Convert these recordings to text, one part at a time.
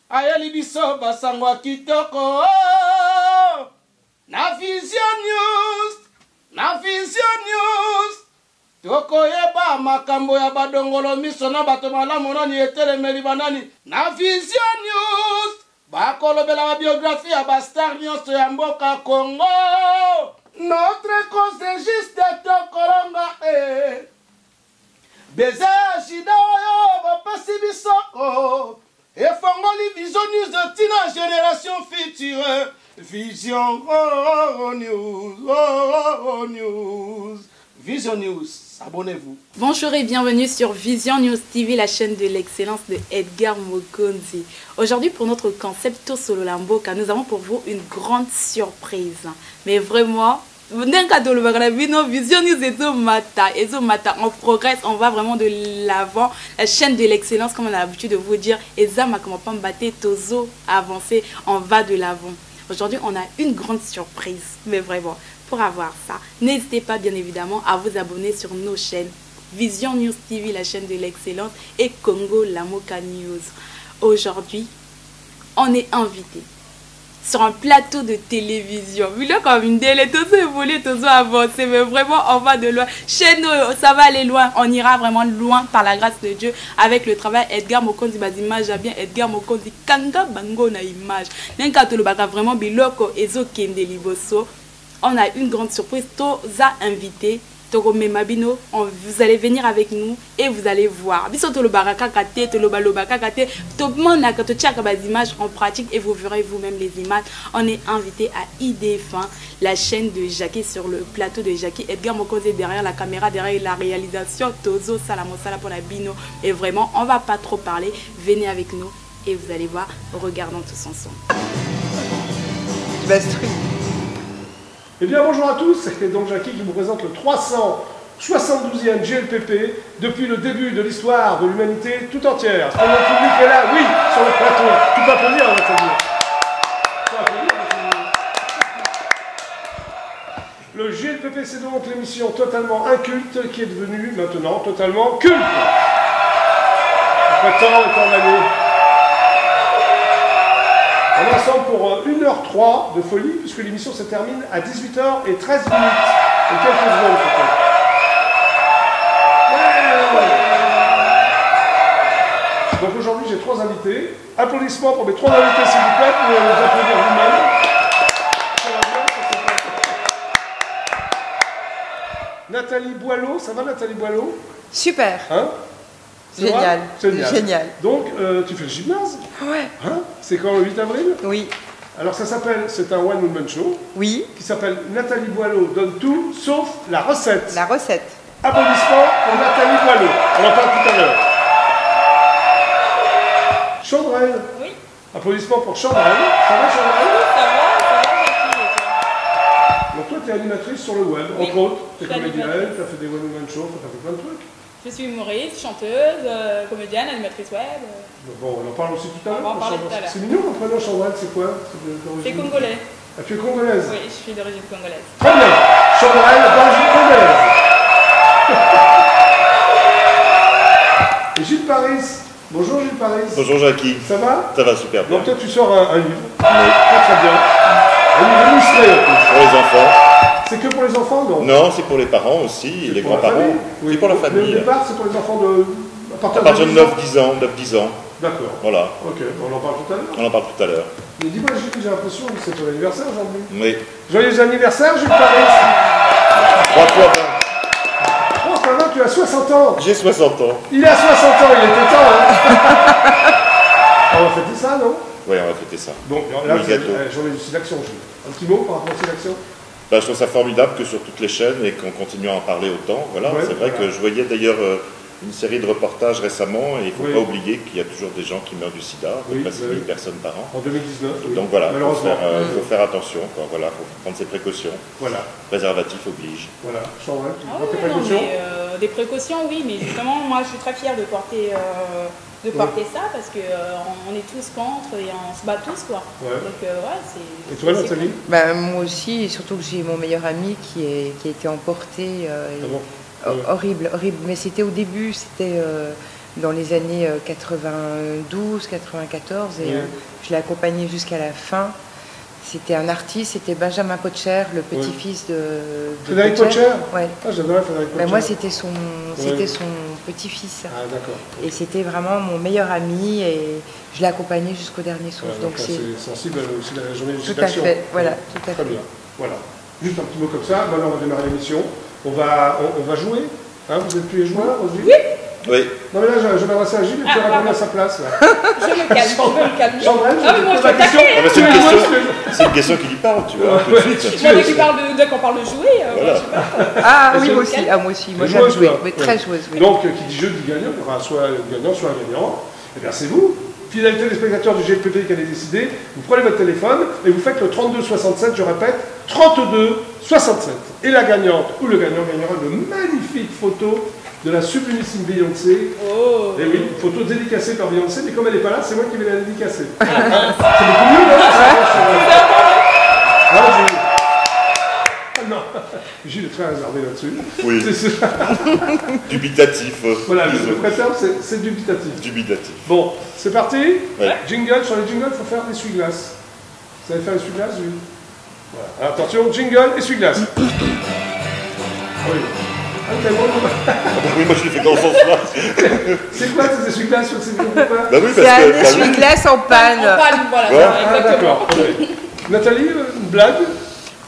Ayeli biso basangwa kitoko na Vision News tokoyeba makambo ya badongolo miso na bato malamu nani etelemeli banani na Vision News bakolobela ba biographie ya ba star nyonso ya mboka Congo. Notre cause est juste tokolonga beza shida yo bapasi bisoko et fongoli Vision News de Tina Génération Future. Vision News. Vision News, abonnez-vous. Bonjour et bienvenue sur Vision News TV, la chaîne de l'excellence de Edgar Mokonzi. Aujourd'hui, pour notre concept Tosolo Lamboka, nous avons pour vous une grande surprise. Mais vraiment, Vision News on progresse, on va vraiment de l'avant. La chaîne de l'excellence, comme on a l'habitude de vous dire, et Zama comment pas battre Tozo avancer, on va de l'avant. Aujourd'hui, on a une grande surprise, mais vraiment, pour avoir ça, n'hésitez pas bien évidemment à vous abonner sur nos chaînes Vision News TV, la chaîne de l'excellence, et Congo Lamoka News. Aujourd'hui, on est invité sur un plateau de télévision. Vu là comme une délai, tout ça évolue, tout ça avancer, mais vraiment on va de loin. Chez nous, ça va aller loin. On ira vraiment loin par la grâce de Dieu avec le travail Edgar Mokonzi bas image bien Edgar Mokonzi kanga bango na image. Nenka to le baka vraiment biloko ezo kende liboso. On a une grande surprise, toza invité. Vous allez venir avec nous et vous allez voir. En pratique et vous verrez vous-même les images. On est invité à IDF1, la chaîne de Jackie, sur le plateau de Jackie. Edgar Mokonzi derrière la caméra, derrière la réalisation. Tozo Salamosala pour la bino. Et vraiment, on va pas trop parler. Venez avec nous et vous allez voir. Regardons tous ensemble. Eh bien bonjour à tous, c'est donc Jackie qui vous présente le 372e GLPP depuis le début de l'histoire de l'humanité tout entière. Est-ce que le public est là? Oui, sur le plateau. Tu peux applaudir, on va t'applaudir. Le GLPP, c'est donc l'émission totalement inculte qui est devenue maintenant totalement culte. Après tant et tant d'années. On est ensemble pour 1h03 de folie, puisque l'émission se termine à 18h13 et quelques secondes. Donc aujourd'hui, j'ai 3 invités. Applaudissements pour mes 3 invités, s'il vous plaît. Vous pouvez vous applaudir vous-même. Nathalie Boileau, ça va Nathalie Boileau? Super. Hein? Génial. Génial. Donc, tu fais le gymnase? Ouais. Hein? C'est quand, le 8 avril? Oui. Alors ça s'appelle, c'est un one-woman show. Oui. Qui s'appelle Nathalie Boileau donne tout, sauf la recette. La recette. Applaudissements pour Nathalie Boileau. On en parle tout à l'heure. Chandrel. Oui. Applaudissements pour Chandrel. Ça va Chandrel? Ça va, Jackie. Donc toi, tu es animatrice sur le web, Oui. entre autres. Tu es comédienne, tu as fait des one-woman shows, tu as fait plein de trucs. Je suis humoriste, chanteuse, comédienne, animatrice web. Bon, on en parle aussi tout à l'heure. On va en parler tout à l'heure. C'est mignon ton prénom Chandrel, c'est quoi? C'est congolais. Ah, tu es congolaise? Oui, je suis d'origine congolaise. Très bien. Chandrel, d'origine congolaise. Et Gilles Paris. Bonjour Gilles Paris. Bonjour Jackie. Ça va? Ça va super bien. Donc toi tu sors un livre. Oui. Très bien. Un livre illustré en plus. Pour les enfants. C'est que pour les enfants, non? Non, c'est pour les parents aussi, les grands-parents. Oui. C'est pour la Mais famille. au départ, c'est pour les enfants de... À partir de 9-10 ans. D'accord. Voilà. Ok, on en parle tout à l'heure. On en parle tout à l'heure. Mais dis-moi Gilles, j'ai l'impression que c'est ton anniversaire aujourd'hui. Oui. Joyeux anniversaire Gilles Paris. 3 fois 20. Oh ça va, tu as 60 ans. J'ai 60 ans. Il a 60 ans, il était temps hein. On va fêter ça, non? Oui, on va fêter ça. Donc là, Le gâteau. j'en ai du Sidaction, Gilles. Un petit mot par rapport au Sidaction? Bah, je trouve ça formidable que sur toutes les chaînes et qu'on continue à en parler autant. Voilà. Ouais, c'est vrai que je voyais d'ailleurs une série de reportages récemment et il ne faut Oui. pas oublier qu'il y a toujours des gens qui meurent du sida, à peu Oui, près 6 000 oui. personnes par an. En 2019, oui. Donc voilà, il Malheureusement. faut faire attention, quoi. Voilà, faut prendre ses précautions. Voilà, Préservatif oblige. voilà. Sandra, tu Ah prends tes ouais, non, précautions? mais, des précautions, oui, mais justement, moi, je suis très fière de porter ça parce que on est tous contre et on se bat tous, quoi. Ouais. Donc, ouais, c'est. Et toi, c'est Nathalie? Bah, moi aussi, et surtout que j'ai mon meilleur ami qui a été emporté. Ah bon? Horrible, horrible. Mais c'était au début, c'était dans les années 92, 94, et Oui. je l'ai accompagné jusqu'à la fin. C'était un artiste, c'était Benjamin Potcher, le petit-fils de Frédéric Potcher? Ouais. Ah, j'adorais Frédéric Potcher. Ben, moi, c'était son Ouais. petit-fils. Ah, d'accord. Et c'était vraiment mon meilleur ami, et je l'ai accompagné jusqu'au dernier souffle. Ouais, donc donc là, c'est sensible aussi à la journée de tout à l'action. fait, voilà, tout à Très fait. bien. Voilà. Juste un petit mot comme ça. Maintenant, on va démarrer l'émission. On va jouer. Hein, vous êtes tous les joueurs aussi? Oui. Oui, Non, mais là, je vais m'adresser à Gilles et tu vas répondre à sa place. Là. Je me calme, je me calme. Sandrine, Ah, mais moi, je la peux question. taquer. Ah bah, c'est une question qui lui parle, tu vois, tout de suite. Moi, dès qu'on parle de jouer, Voilà. je sais pas. Ah Est-ce oui, que- moi aussi. Ah, moi aussi. Moi, Les j'aime joueuses, jouer. là. Oui, très joueuse, oui. Donc, qui dit jeu dit gagnant. Il y aura soit un gagnant, soit un gagnant. Eh bien, c'est vous. Fidèles téléspectateurs du GLPP qui allez décider. Vous prenez votre téléphone et vous faites le 32-67, je répète, 32-67. Et la gagnante ou le gagnant gagnera une magnifique photo de la sublimissime Beyoncé. Oh. Et oui, une photo dédicacée par Beyoncé, mais comme elle n'est pas là, c'est moi qui vais la dédicacer. C'est beaucoup mieux, non? Ah non, Gilles est très réservé là-dessus. Oui. C'est ça. Dubitatif. Voilà, le disons. vrai terme, c'est dubitatif. Dubitatif. Bon, c'est parti. Ouais. Jingle, sur les jingles, il faut faire l'essuie-glace. Vous savez faire l'essuie-glace, oui. Voilà. Alors, attention, jingle, essuie-glace. Ah oui. Ah, t'as bon, Oui, moi je l'ai fait dans ce sens-là. c'est quoi ces essuie-glaces sur ces vidéos pas Bah oui, C'est parce un que. bah oui. essuie-glace en panne. En panne, voilà, Ouais. Ah, exactement. d'accord. Oui. Nathalie, une blague?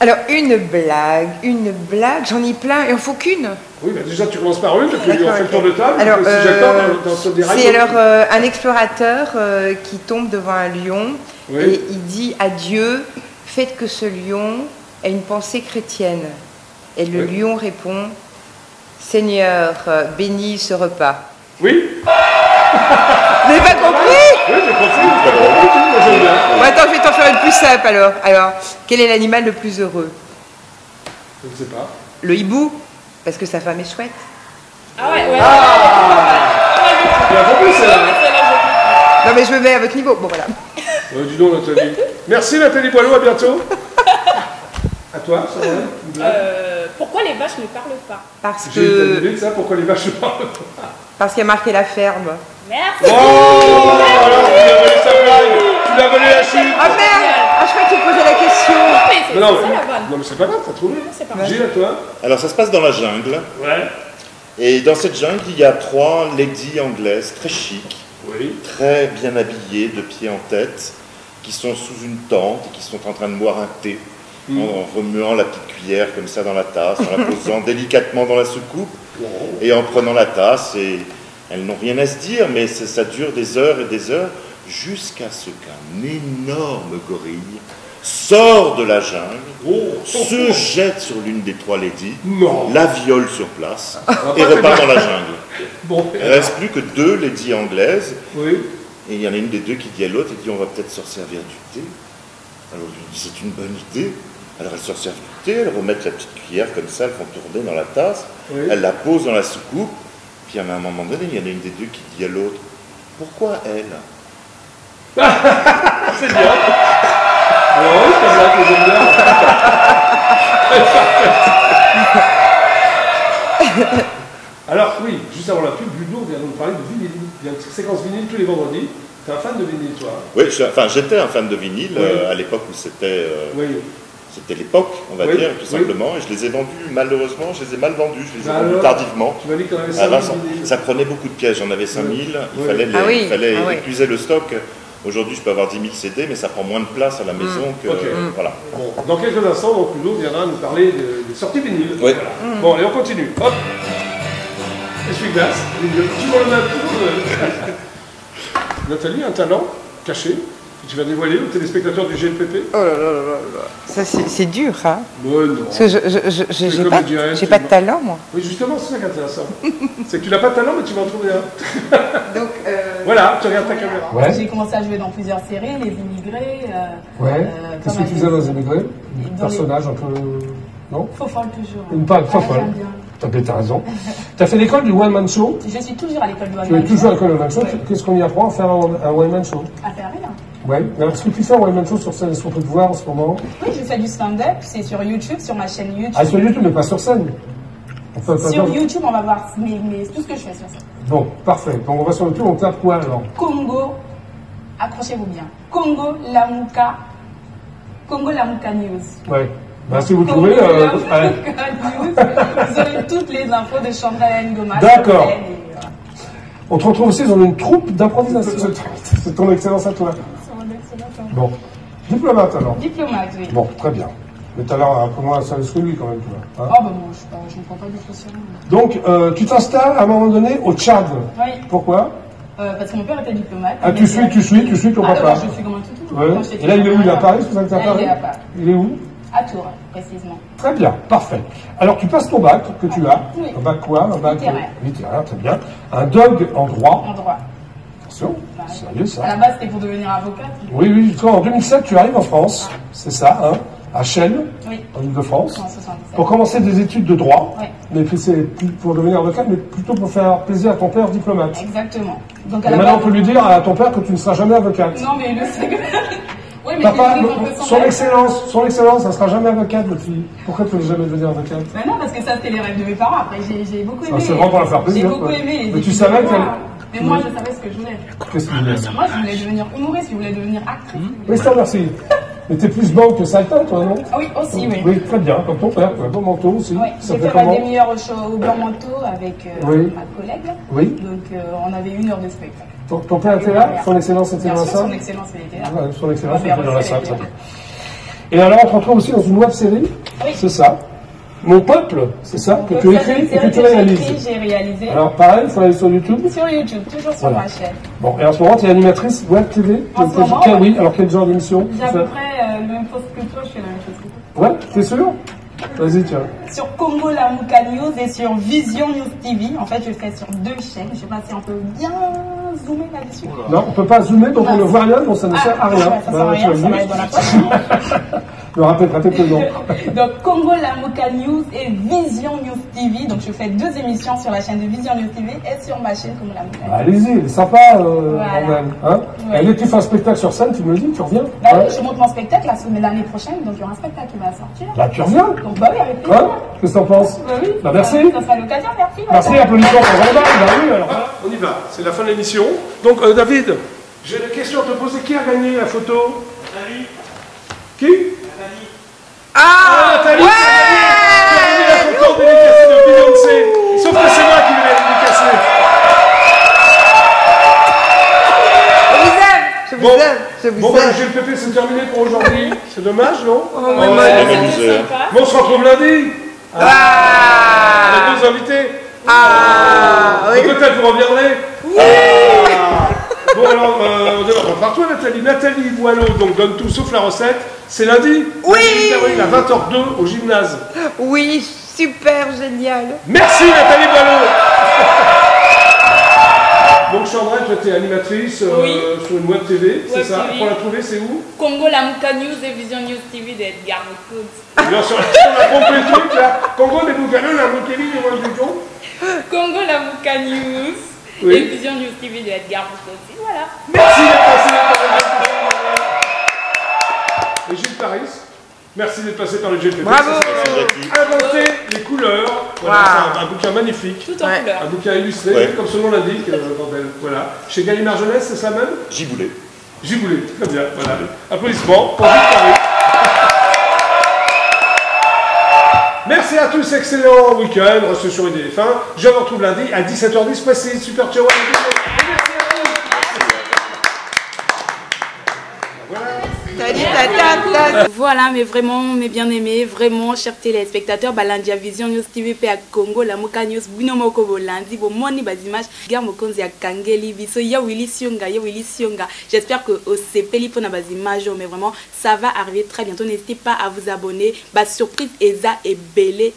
Alors, une blague, j'en ai plein, et il en faut qu'une. Oui, bah déjà, tu commences par une, et puis on D'accord, fait le ok. tour de table. Alors, et puis, si j'attends dans ce dérail. c'est alors un explorateur qui tombe devant un lion, Oui. et il dit à Dieu, faites que ce lion ait une pensée chrétienne. Et le Oui. lion répond, Seigneur, bénis ce repas. Oui. Vous n'avez pas compris? Oui, j'ai compris. Moi, j'aime bien. Bon, attends, je vais t'en faire une plus simple alors. Alors, quel est l'animal le plus heureux? Je ne sais pas. Le hibou, parce que sa femme est chouette. Ah ouais, ouais. Tu as compris, c'est là. Non mais je me mets à votre niveau. Bon voilà. Dis donc, Nathalie. Merci, Nathalie Boileau, à bientôt. À toi, ça va? Une blague? Pourquoi les vaches ne parlent pas? Parce J'ai une que idée de ça, pourquoi les vaches ne parlent pas. parce qu'il y a marqué la ferme. Merci. Oh, alors tu lui as volé sa blague. Tu lui as volé la chute. Ah merde! Ah je crois que tu posais la question. Non, mais c'est Non, ça mais- la bonne. non, mais c'est pas grave, t'as trouvé. C'est pas mal. Gilles, à toi. Alors ça se passe dans la jungle. Ouais. Et dans cette jungle, il y a 3 ladies anglaises très chic, Oui. très bien habillées, de pied en tête, qui sont sous une tente et qui sont en train de boire un thé, en remuant la petite cuillère comme ça dans la tasse, en la posant délicatement dans la soucoupe, et en prenant la tasse. Et elles n'ont rien à se dire, mais ça dure des heures et des heures, jusqu'à ce qu'un énorme gorille sort de la jungle, se jette sur l'une des 3 ladies, Non. la viole sur place, et pas repart très dans la jungle. Bon. Il ne reste plus que 2 ladies anglaises, Oui. et il y en a une des 2 qui dit à l'autre, elle dit on va peut-être se servir du thé. Alors je lui dis c'est une bonne idée. Alors elles se servent du thé, elles remettent la petite cuillère comme ça, elles font tourner dans la tasse, Oui. elles la posent dans la soucoupe, puis à un moment donné, il y en a une des 2 qui dit à l'autre pourquoi elle? C'est bien. Alors oui, c'est bien que j'aime bien. Alors oui, juste avant la pub, Ludo vient de nous parler de vinyle. Il y a une petite séquence vinyle tous les vendredis. T'es un fan de vinyle, toi? Oui, j'étais un fan de vinyle Oui. à l'époque où c'était Oui. c'était l'époque, on va Oui, dire, tout oui. simplement, et je les ai vendus, malheureusement, je les ai mal vendus, je les ai Bah vendus alors, tardivement. Tu m'as dit qu'on avait À 5 Vincent. vinyles. Ça prenait beaucoup de pièges, j'en avais 5000, il Oui. fallait, Ah oui, il fallait ah oui. épuiser le stock. Aujourd'hui, je peux avoir 10 000 CD, mais ça prend moins de place à la maison que... Ok. Voilà. Bon, dans quelques instants, donc Ludo viendra nous parler des sorties vinyles. Oui. Voilà. Bon, allez, on continue. Hop. Essuie-glace. Vinyle. Toujours le même. Nathalie, un talent caché. que tu vas dévoiler aux téléspectateurs du GLPP? Oh là là là là là. Ça, c'est dur, hein. Bon, non. Parce que j'ai pas de talent, moi. Oui, justement, c'est ça qui est intéressant. C'est que tu n'as pas de talent, mais tu vas en trouver un. Donc, voilà, tu regardes ta caméra. Ouais. J'ai commencé à jouer dans plusieurs séries, Les Immigrés. Ouais. Qu'est-ce que tu faisais dans les immigrés? Dans Personnage un peu. Non? Faux folle toujours. Une pas folle. J'aime bien. T'as raison. T'as fait l'école du one man show? Je suis toujours à l'école de Tu es toujours à l'école du one man show. Qu'est-ce qu'on y apprend à faire un one man show? À faire rien. Ouais. Alors, est-ce que tu fais un one man show sur scène? Est-ce qu'on peut te voir en ce moment? Oui, je fais du stand-up. C'est sur YouTube, sur ma chaîne YouTube. Ah, sur YouTube, mais pas sur scène. Sur YouTube, on va voir tout ce que je fais sur ça. Bon, parfait. Donc on va sur YouTube, on tape quoi alors? Congo, accrochez-vous bien. Congo Lamuka News. Ouais. Bah, si vous Congo trouvez. Lamuka News. Vous aurez toutes les infos de Chantal Ngoma. D'accord. On te retrouve aussi dans une troupe d'improvisation. C'est ton excellence à toi. Bon. Diplomate alors? Diplomate, oui. Bon, très bien. Mais t'as l'air un peu moins installé que lui quand même, tu vois. Hein? Oh, bah moi, je ne prends pas du tout sur lui. Donc, tu t'installes à un moment donné au Tchad. Oui. Pourquoi? Parce que mon père était diplomate. Ah, tu suis ton papa. Je suis comme un toutou. Ouais. Et là, il est où? Il est à Paris? C'est ça que t'es à Paris? Il est à Paris. Il est où? À Tours, précisément. Très bien, parfait. Alors, tu passes ton bac que tu as. Oui. Un bac quoi? Un bac Littéraire. très bien. Un DOG en droit. En droit. Attention, sérieux ça. À la base, c'était pour devenir avocate. Oui, oui, en 2007, tu arrives en France, c'est ça, hein, à Chelles, Oui. en Ile-de-France, En 77. pour commencer des études de droit, Oui. mais puis c'est plus pour devenir avocat, mais plutôt pour faire plaisir à ton père diplomate. Exactement. Donc, Et maintenant, on peut lui dire à ton père que tu ne seras jamais avocate. Non, mais il le sait. Oui, mais Papa, c'est un peu son excellence, ça ne sera jamais avocate, votre fille. Pourquoi tu ne veux jamais devenir avocate? Mais non, parce que ça, c'était les rêves de mes parents. Après, j'ai beaucoup aimé. C'est vraiment pour la faire plaisir. J'ai beaucoup quoi. aimé les Mais tu études savais de qu'elle. droit. Mais moi, je savais ce que je voulais. Qu'est-ce que tu voulais? Moi, je voulais devenir humoriste, je voulais devenir actrice. Oui, je te remercie. Mais t'es plus banque que Saltin, toi, non? Ah oui, aussi, oui. Oui, très bien, comme ton père, un beau manteau aussi. Oui, Ça j'ai fait fait ma comment? demi-heure au blanc manteau avec Oui. ma collègue. Oui. Donc, on avait 1 heure de spectacle. Ton père était là? Son excellence était Bien dans la sûr, salle? son excellence, elle était là. Ouais, son excellence Ma était dans la mère salle, aussi, très elle bien. Et alors, on te retrouve aussi dans une web série? Oui. C'est ça. Mon peuple, c'est ça, que Donc, tu ça, c'est écris une et que série tu que j'ai réalises. écrit, j'ai réalisé. Alors, pareil, il faut aller sur YouTube. Sur YouTube, toujours sur Voilà. ma chaîne. Bon, et en ce moment, tu es animatrice web TV? En ce moment, Oui, alors quel genre d'émission? J'ai à peu près le même poste que toi, je fais la même chose que toi. Ouais, t'es sûr? Vas-y, tiens. Sur Congo Lamuka News et sur Vision News TV. En fait, je le fais sur 2 chaînes. Je sais pas si on peut bien zoomer là-dessus. Non, on peut pas zoomer, donc on ne voit rien, donc ça ne sert à rien. Ça sert à rien, ça va être dans la poche. Je me rappelle le nom. Donc Congo Lamuka News et Vision News TV. Donc je fais 2 émissions sur la chaîne de Vision News TV et sur ma chaîne Congo Lamuka News. Allez-y, elle est sympa, Voilà. Bordel, hein. Ouais. Et dès que tu fais un spectacle sur scène, tu me le dis, tu reviens. Bah Hein oui, je monte mon spectacle l'année prochaine, donc il y aura un spectacle qui va sortir. Là, tu reviens. Donc bah oui, avec plaisir. Hein? Qu'est-ce que t'en penses? Bah oui. Bah, merci. Ça sera l'occasion, merci. Merci, applaudissements pour Romain. Bah oui, alors. On y va, c'est la fin de l'émission. Donc, David, j'ai une question à te poser. Qui a gagné la photo? Nathalie. Qui? Ah, Nathalie, qui a gagné la photo dédicacée de Beyoncé. Sauf que c'est moi qui l'ai dédicacée. je vous Bon. aime, je vous Bon, bah, aime. le GLPP, c'est terminé pour aujourd'hui. C'est dommage, non? Ouais, c'est c'était amusé, hein. sympa. Bon, on se retrouve lundi. On a 2 invités. Donc, peut-être vous reviendrez. Bon, alors, on démarre par toi, Nathalie. Nathalie Boileau, donc donne tout sauf la recette. C'est lundi? Oui. Lundi 8 avril à 20h02 au gymnase. Oui, super génial. Merci, Nathalie Boileau. Donc, Chandra, toi, tu es animatrice Oui. sur une web TV, c'est Web ça? TV. Pour la trouver, c'est où? Congo Lamuka News et Vision News TV d'Edgar Mokoudzi. Bien sûr, on a compris le truc, là. Congo, les Bougaleux, la Mokélie, les Rois du Con. Congo Lamuka News Oui. et Vision News TV d'Edgar Mokoudzi. Voilà. Merci d'être passé par le GLPP. Et Gilles Paris, merci d'être passé par le GLPP. Bravo. Inventer les couleurs. Voilà, c'est un bouquin magnifique. Tout en Ouais. couleur. Un bouquin illustré, Ouais. comme son nom l'indique, bordel. Voilà. Chez Gallimard Jeunesse, c'est ça même? Giboulé. Giboulé, très bien. Voilà. Applaudissements pour Gilles Paris. Merci à tous, excellent week-end. Restez sur IDF1. Je vous retrouve lundi à 17h10 précise. Super ciao. Merci à vous. Voilà. Voilà, mais vraiment, mes bien-aimés, vraiment, chers téléspectateurs, Balandia Vision News TV à Congo, la Moka News, Binomoko Bolandi, Bomoni Bazimash, Gar Mokonzi à Kangeli, Biso, Ya Willy Sionga. J'espère que au CP, pour na Bazimage, mais vraiment, ça va arriver très bientôt. N'hésitez pas à vous abonner. Bah, surprise, Eza et Belé,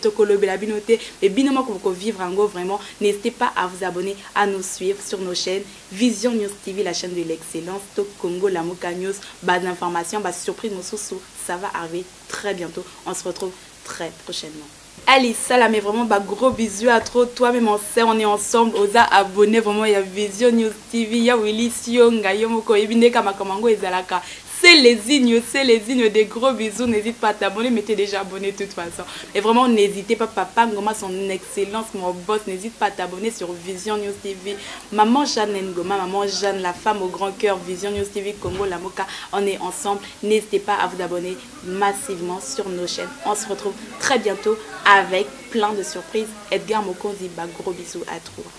Tokolo, Belabinote, et Binomoko pour vivre en go, vraiment. N'hésitez pas à vous abonner, à nous suivre sur nos chaînes Vision News TV, la chaîne de l'excellence, Tok Congo, la Moka News, bas d'informations, bas surprise, nos sous, ça va arriver très bientôt. On se retrouve très prochainement. Allez, salam, mais vraiment, bah, gros bisous à trop. Toi-même, on est ensemble. Osa abonné, vraiment, il y a Vision News TV, il y a Willy Sionga, Yomoko, Ebine Kamakamango et Zalaka. C'est les signes, des gros bisous. N'hésite pas à t'abonner, mais t'es déjà abonné de toute façon. Et vraiment, n'hésitez pas, papa Ngoma, son excellence, mon boss, n'hésite pas à t'abonner sur Vision News TV. Maman Jeanne Ngoma, maman Jeanne, la femme au grand cœur, Vision News TV, Congo, la Moka, on est ensemble. N'hésitez pas à vous abonner massivement sur nos chaînes. On se retrouve très bientôt avec plein de surprises. Edgar Mokonzi, gros bisous à toi.